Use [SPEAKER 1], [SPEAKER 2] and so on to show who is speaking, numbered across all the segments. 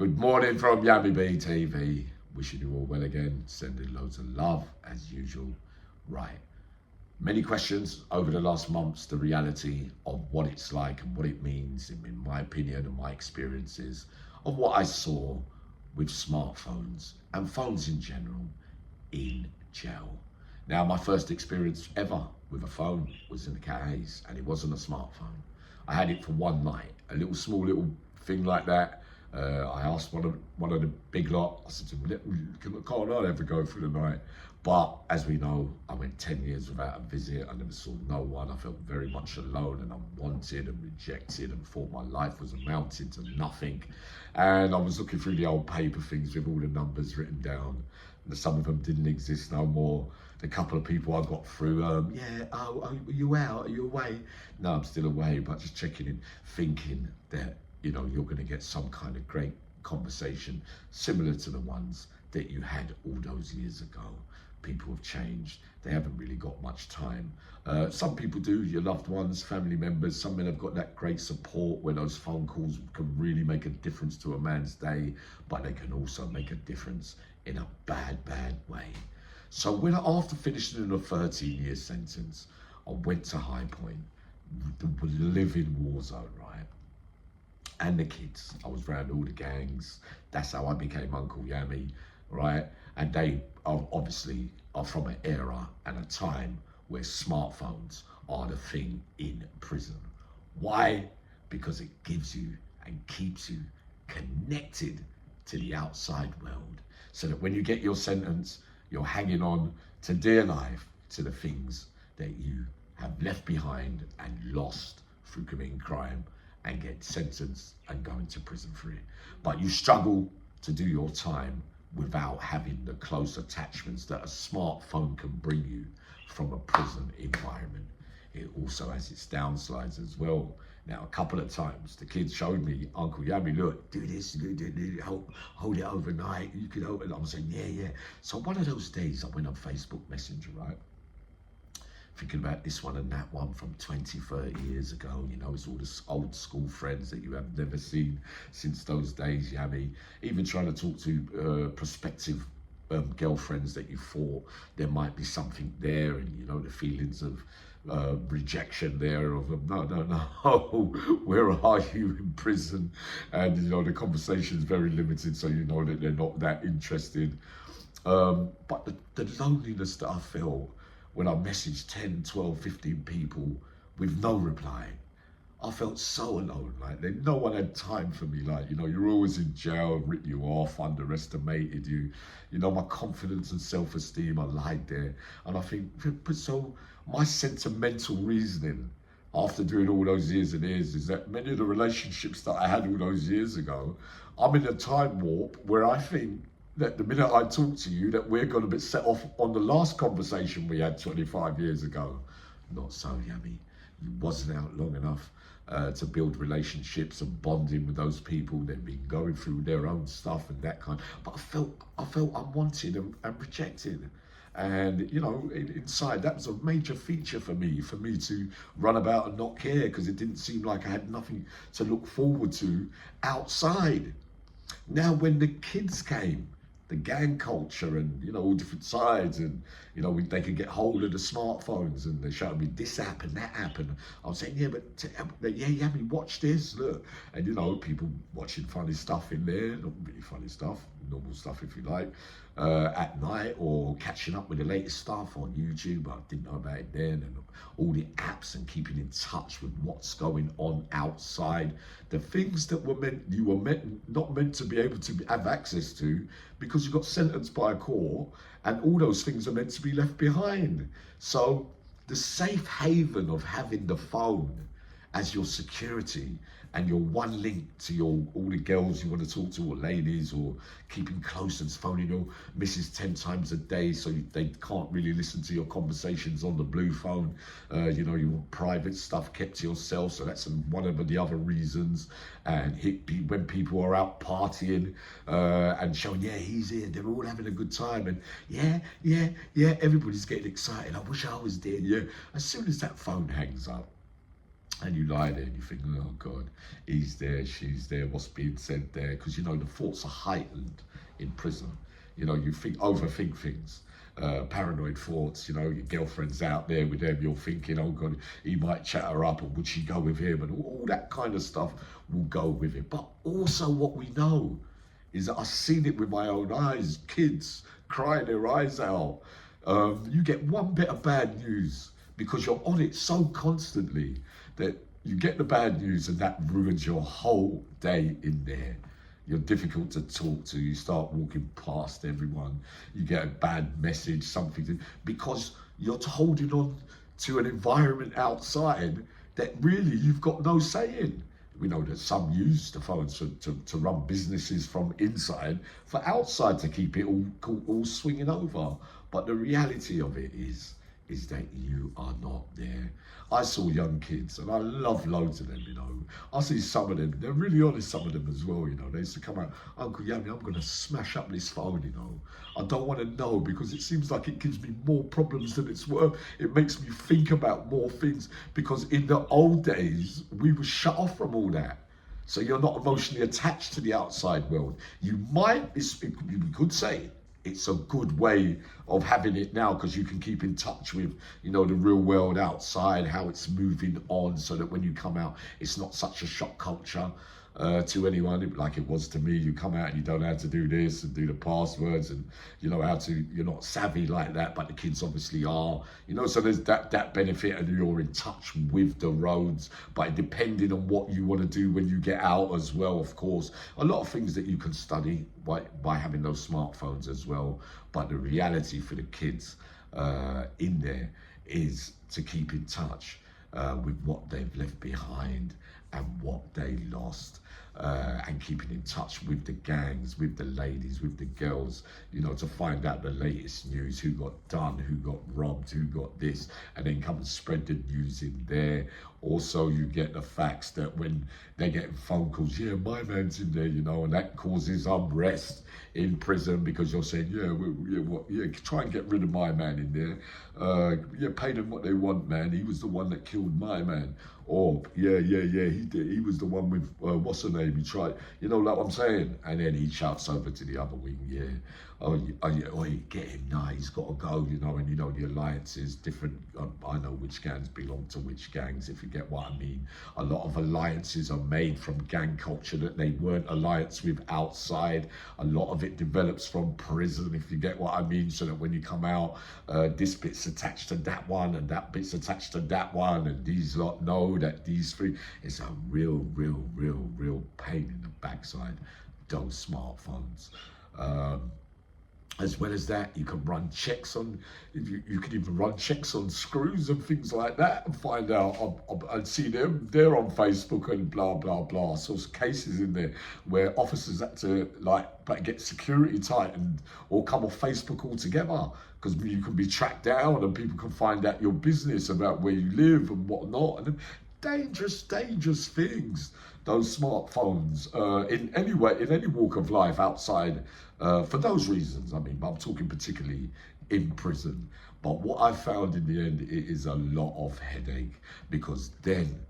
[SPEAKER 1] Good morning from Yummy B TV. Wishing you all well again. Sending loads of love as usual. Right. Many questions over the last months, the reality of what it's like and what it means, in my opinion and my experiences, of what I saw with smartphones and phones in general in jail. Now, my first experience ever with a phone was in the Cahays, and it wasn't a smartphone. I had it for one night, a small little thing like that. I asked one of the big lot, I said to him, can't I ever go through the night? But as we know, I went 10 years without a visit. I never saw no one. I felt very much alone and unwanted and rejected and thought my life was amounting to nothing. And I was looking through the old paper things with all the numbers written down. And some of them didn't exist no more. The couple of people I got through, are you out? Are you away? No, I'm still away, but just checking in, thinking that, you're going to get some kind of great conversation similar to the ones that you had all those years ago. People have changed. They haven't really got much time. Some people do, your loved ones, family members. Some men have got that great support where those phone calls can really make a difference to a man's day, but they can also make a difference in a bad way. So after finishing a 13-year sentence, I went to High Point, the living war zone, right? And the kids. I was around all the gangs. That's how I became Uncle Yummy, right? And they obviously are from an era and a time where smartphones are the thing in prison. Why? Because it gives you and keeps you connected to the outside world, so that when you get your sentence, you're hanging on to dear life to the things that you have left behind and lost through committing crime, and get sentenced and go into prison for it. But you struggle to do your time without having the close attachments that a smartphone can bring you from a prison environment. It also has its downsides as well. Now, a couple of times, the kids showed me, Uncle Yummy, look, do this, hold it overnight, you could open it. I was saying, yeah. So one of those days, I went on Facebook Messenger, right? Thinking about this one and that one from 20, 30 years ago. It's all the old school friends that you have never seen since those days, Yummy. Even trying to talk to prospective girlfriends that you thought there might be something there, and the feelings of rejection there of them. No, where are you in prison? And the conversation is very limited, so that they're not that interested. But the loneliness that I felt when I messaged 10, 12, 15 people with no reply, I felt so alone. Like no one had time for me. Like, you're always in jail, ripped you off, underestimated you. My confidence and self-esteem, I lied there. And I think, so my sentimental reasoning after doing all those years and years is that many of the relationships that I had all those years ago, I'm in a time warp where I think that the minute I talk to you, that we're going to be set off on the last conversation we had 25 years ago. Not so, Yummy. You wasn't out long enough to build relationships and bonding with those people. They've been going through their own stuff and that kind. But I felt unwanted and rejected. And inside, that was a major feature for me to run about and not care, because it didn't seem like I had nothing to look forward to outside. Now, when the kids came, the gang culture and all different sides, and they could get hold of the smartphones, and they showed me this app and that app, and I was saying, Yummy, watch this, look, and people watching funny stuff in there, not really funny stuff, normal stuff if you like, at night, or catching up with the latest stuff on YouTube. I didn't know about it then, and all the apps, and keeping in touch with what's going on outside, the things that you were not meant to be able to have access to, because you got sentenced by a court, and all those things are meant to be left behind. So the safe haven of having the phone as your security and your one link to all the girls you want to talk to, or ladies, or keeping close and phoning your missus 10 times a day so they can't really listen to your conversations on the blue phone. You want private stuff kept to yourself, so that's one of the other reasons. And when people are out partying and showing, he's here, they're all having a good time, and everybody's getting excited. I wish I was there. As soon as that phone hangs up, And you lie there and you think, oh God, he's there, she's there, what's being said there? Because, you know, the thoughts are heightened in prison. You know, you overthink things. Paranoid thoughts, you know, your girlfriend's out there with them, you're thinking, oh God, he might chat her up, or would she go with him? And all that kind of stuff will go with it. But also what we know is that I've seen it with my own eyes, kids crying their eyes out. You get one bit of bad news because you're on it so constantly that you get the bad news and that ruins your whole day in there. You're difficult to talk to. You start walking past everyone. You get a bad message, because you're holding on to an environment outside that really you've got no say in. We know that some use the phones to run businesses from inside for outside to keep it all swinging over. But the reality of it is that you are not there. I saw young kids, and I love loads of them, you know. I see some of them, they're really honest, some of them as well, you know. They used to come out, Uncle Yami, I'm going to smash up this phone, you know. I don't want to know because it seems like it gives me more problems than it's worth. It makes me think about more things because in the old days, we were shut off from all that. So you're not emotionally attached to the outside world. You could say, it's a good way of having it now because you can keep in touch with, you know, the real world outside, how it's moving on, so that when you come out, it's not such a shock culture to anyone like it was to me. You come out and you don't know how to do this and do the passwords, and you know how to, you're not savvy like that, but the kids obviously are, you know, so there's that benefit, and you're in touch with the roads. But depending on what you want to do when you get out as well, of course, a lot of things that you can study by having those smartphones as well. But the reality for the kids in there is to keep in touch with what they've left behind and what they lost, and keeping in touch with the gangs, with the ladies, with the girls, you know, to find out the latest news, who got done, who got robbed, who got this, and then come and spread the news in there. Also, you get the facts that when they're getting phone calls, yeah, my man's in there, you know, and that causes unrest in prison because you're saying, try and get rid of my man in there. Pay them what they want, man. He was the one that killed my man. Or, he did. He was the one with, what's her name? He tried, you know, like what I'm saying? And then he shouts over to the other wing, get him, nah, he's got to go, you know, and you know, the alliances, different, I know which gangs belong to which gangs, if you get what I mean. A lot of alliances are made from gang culture that they weren't alliance with outside. A lot of it develops from prison, if you get what I mean, so that when you come out, this bit's attached to that one, and that bit's attached to that one, and these lot know that these three. It's a real pain in the backside, those smartphones. As well as that, you can run checks on, you can even run checks on screws and things like that and find out, and see them, they're on Facebook and blah, blah, blah. So there's cases in there where officers had to get security tightened or come off Facebook altogether, because you can be tracked down and people can find out your business about where you live and whatnot. And dangerous things, those smartphones, in any walk of life outside, for those reasons. I mean, I'm talking particularly in prison. But what I found in the end, it is a lot of headache, because then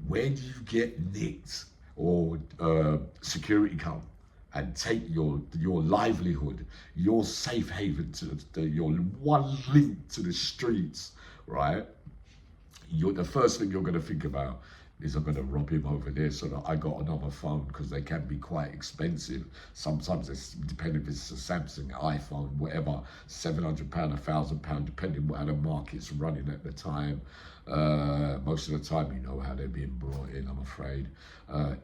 [SPEAKER 1] when you get nicked or security come and take your livelihood, your safe haven, your one link to the streets, right? The first thing you're going to think about is, I'm going to rob him over there so that I got another phone, because they can be quite expensive. Sometimes it's depending if it's a Samsung, iPhone, whatever, £700, £1,000, depending on how the market's running at the time. Most of the time, you know how they're being brought in, I'm afraid,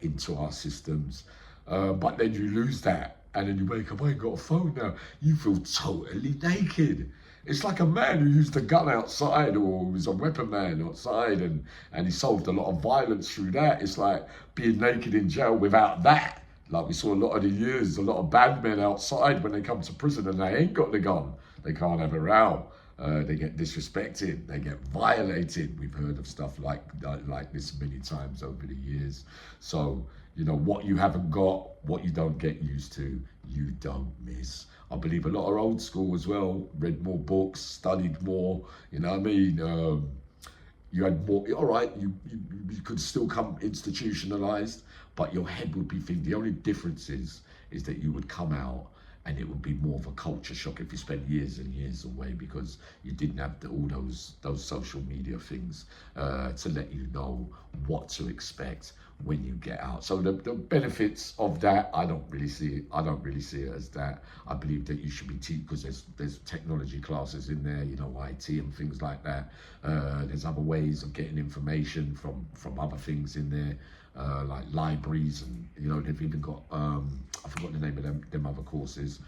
[SPEAKER 1] into our systems. But then you lose that, and then you wake up, I ain't got a phone now. You feel totally naked. It's like a man who used a gun outside, or was a weapon man outside, and he solved a lot of violence through that. It's like being naked in jail without that. Like we saw a lot of the years, a lot of bad men outside when they come to prison and they ain't got the gun. They can't have a row. They get disrespected. They get violated. We've heard of stuff like this many times over the years. So, you know, what you haven't got, what you don't get used to, you don't miss. I believe a lot are old school as well, read more books, studied more, you know what I mean? You had more, all right, you could still come institutionalized, but your head would be thin. The only difference is that you would come out and it would be more of a culture shock if you spent years and years away, because you didn't have all those social media things to let you know what to expect when you get out. So the benefits of that, I don't really see it. I don't really see it as that. I believe that you should be teaching, because there's technology classes in there, you know, IT and things like that. There's other ways of getting information from other things in there. Like libraries, and you know, they've even got I forgot the name of them other courses.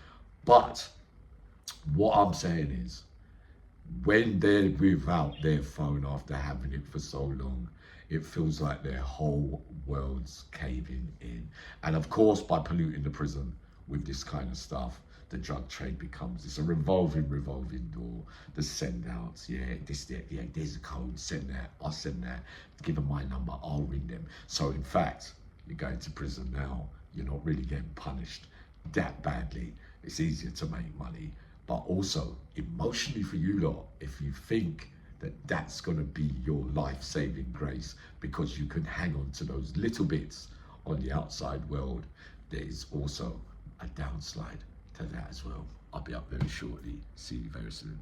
[SPEAKER 1] But what I'm saying is, when they're without their phone after having it for so long, it feels like their whole world's caving in. And of course, by polluting the prison with this kind of stuff, the drug trade becomes, it's a revolving door. The send outs, there's a code, send that, I'll send that, give them my number, I'll ring them. So in fact, you're going to prison now, you're not really getting punished that badly. It's easier to make money, but also emotionally for you lot, if you think that that's going to be your life-saving grace because you can hang on to those little bits on the outside world, there is also a downslide to that as well. I'll be up very shortly. See you very soon.